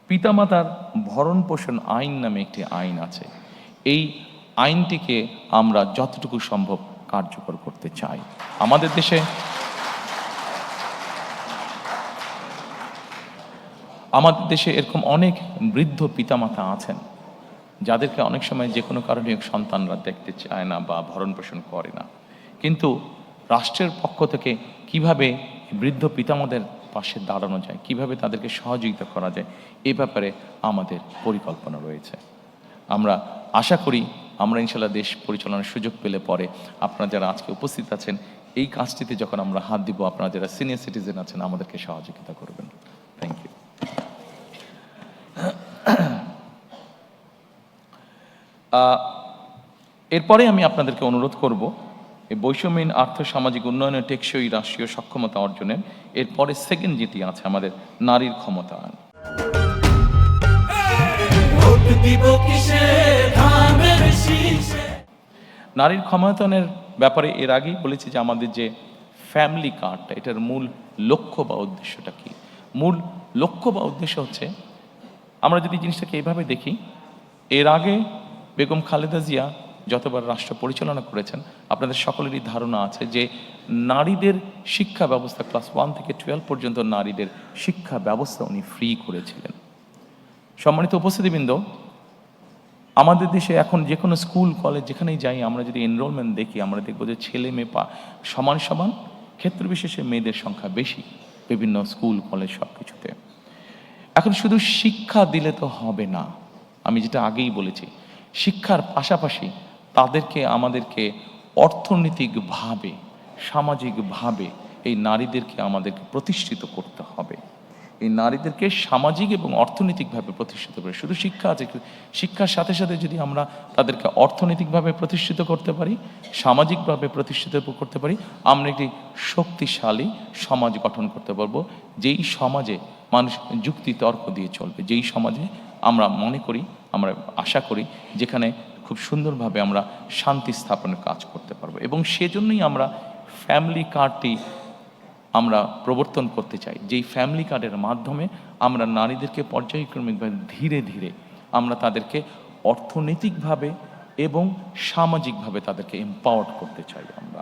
পিতামাতার ভরণ পোষণ আইন নামে একটি আইন আছে। এই আইনটিকে আমরা যতটুকু সম্ভব কার্যকর করতে চাই। আমাদের দেশে এরকম অনেক বৃদ্ধ পিতামাতা আছেন যাদেরকে অনেক সময় যে কোনো কারণে সন্তানরা দেখতে চায় না বা ভরণ পোষণ করে না। কিন্তু রাষ্ট্রের পক্ষ থেকে কিভাবে বৃদ্ধ পিতামাতাদের পাশে দাঁড়ানো যায়, কিভাবে তাদেরকে সহযোগিতা করা যায়, এ ব্যাপারে আমাদের পরিকল্পনা রয়েছে। আমরা আশা করি আমরা ইনশাল্লাহ দেশ পরিচালনার সুযোগ পেলে পরে আপনারা যারা আজকে উপস্থিত আছেন এই কাজটিতে যখন আমরা হাত দিব, আপনারা যারা সিনিয়র সিটিজেন আছেন আমাদেরকে সহযোগিতা করবেন। Thank you. এরপরে আমি আপনাদেরকে অনুরোধ করব এই বৈষম্যহীন আর্থসামাজিক উন্নয়নের টেকসই রাষ্ট্রীয় সক্ষমতা অর্জনের এরপরে সেকেন্ড যেটি আছে আমাদের নারীর ক্ষমতায়ন। নারীর ক্ষমতায়নের ব্যাপারে এর আগেই বলেছি যে আমাদের যে ফ্যামিলি কার্ডটা, এটার মূল লক্ষ্য বা উদ্দেশ্যটা কি? মূল লক্ষ্য বা উদ্দেশ্য হচ্ছে, আমরা যদি জিনিসটাকে এইভাবে দেখি, এর আগে বেগম খালেদা জিয়া যতবার রাষ্ট্র পরিচালনা করেছেন আপনাদের সকলেরই ধারণা আছে যে নারীদের শিক্ষা ব্যবস্থা ক্লাস 1 থেকে 12 পর্যন্ত নারীদের শিক্ষা ব্যবস্থা উনি ফ্রি করেছিলেন। সম্মানিত উপস্থিতিবৃন্দ, আমাদের দেশে এখন যে কোনো স্কুল কলেজ যেখানেই যাই আমরা যদি এনরোলমেন্ট দেখি আমরা দেখব যে ছেলে মেয়ে সমান সমান, ক্ষেত্র বিশেষে মেয়েদের সংখ্যা বেশি বিভিন্ন স্কুল কলেজ সব কিছুতে। এখন শুধু শিক্ষা দিলে তো হবে না, আমি যেটা আগেই বলেছি, শিক্ষার পাশাপাশি তাদেরকে আমাদেরকে অর্থনৈতিকভাবে সামাজিকভাবে এই নারীদেরকে আমাদেরকে প্রতিষ্ঠিত করতে হবে। এই নারীদেরকে সামাজিক এবং অর্থনৈতিকভাবে প্রতিষ্ঠিত করে, শুধু শিক্ষা আছে, শিক্ষার সাথে সাথে যদি আমরা তাদেরকে অর্থনৈতিকভাবে প্রতিষ্ঠিত করতে পারি, সামাজিকভাবে প্রতিষ্ঠিত করতে পারি, আমরা একটি শক্তিশালী সমাজ গঠন করতে পারবো, যেই সমাজে মানুষ যুক্তি তর্ক দিয়ে চলবে, যেই সমাজে আমরা মনে করি, আমরা আশা করি যেখানে খুব সুন্দরভাবে আমরা শান্তি স্থাপনের কাজ করতে পারবো। এবং সেজন্যই আমরা ফ্যামিলি কার্ডটি আমরা প্রবর্তন করতে চাই, যেই ফ্যামিলি কার্ডের মাধ্যমে আমরা নারীদেরকে পর্যায়ক্রমিকভাবে ধীরে ধীরে আমরা তাদেরকে অর্থনৈতিকভাবে এবং সামাজিকভাবে তাদেরকে এম্পাওয়ার্ড করতে চাই আমরা।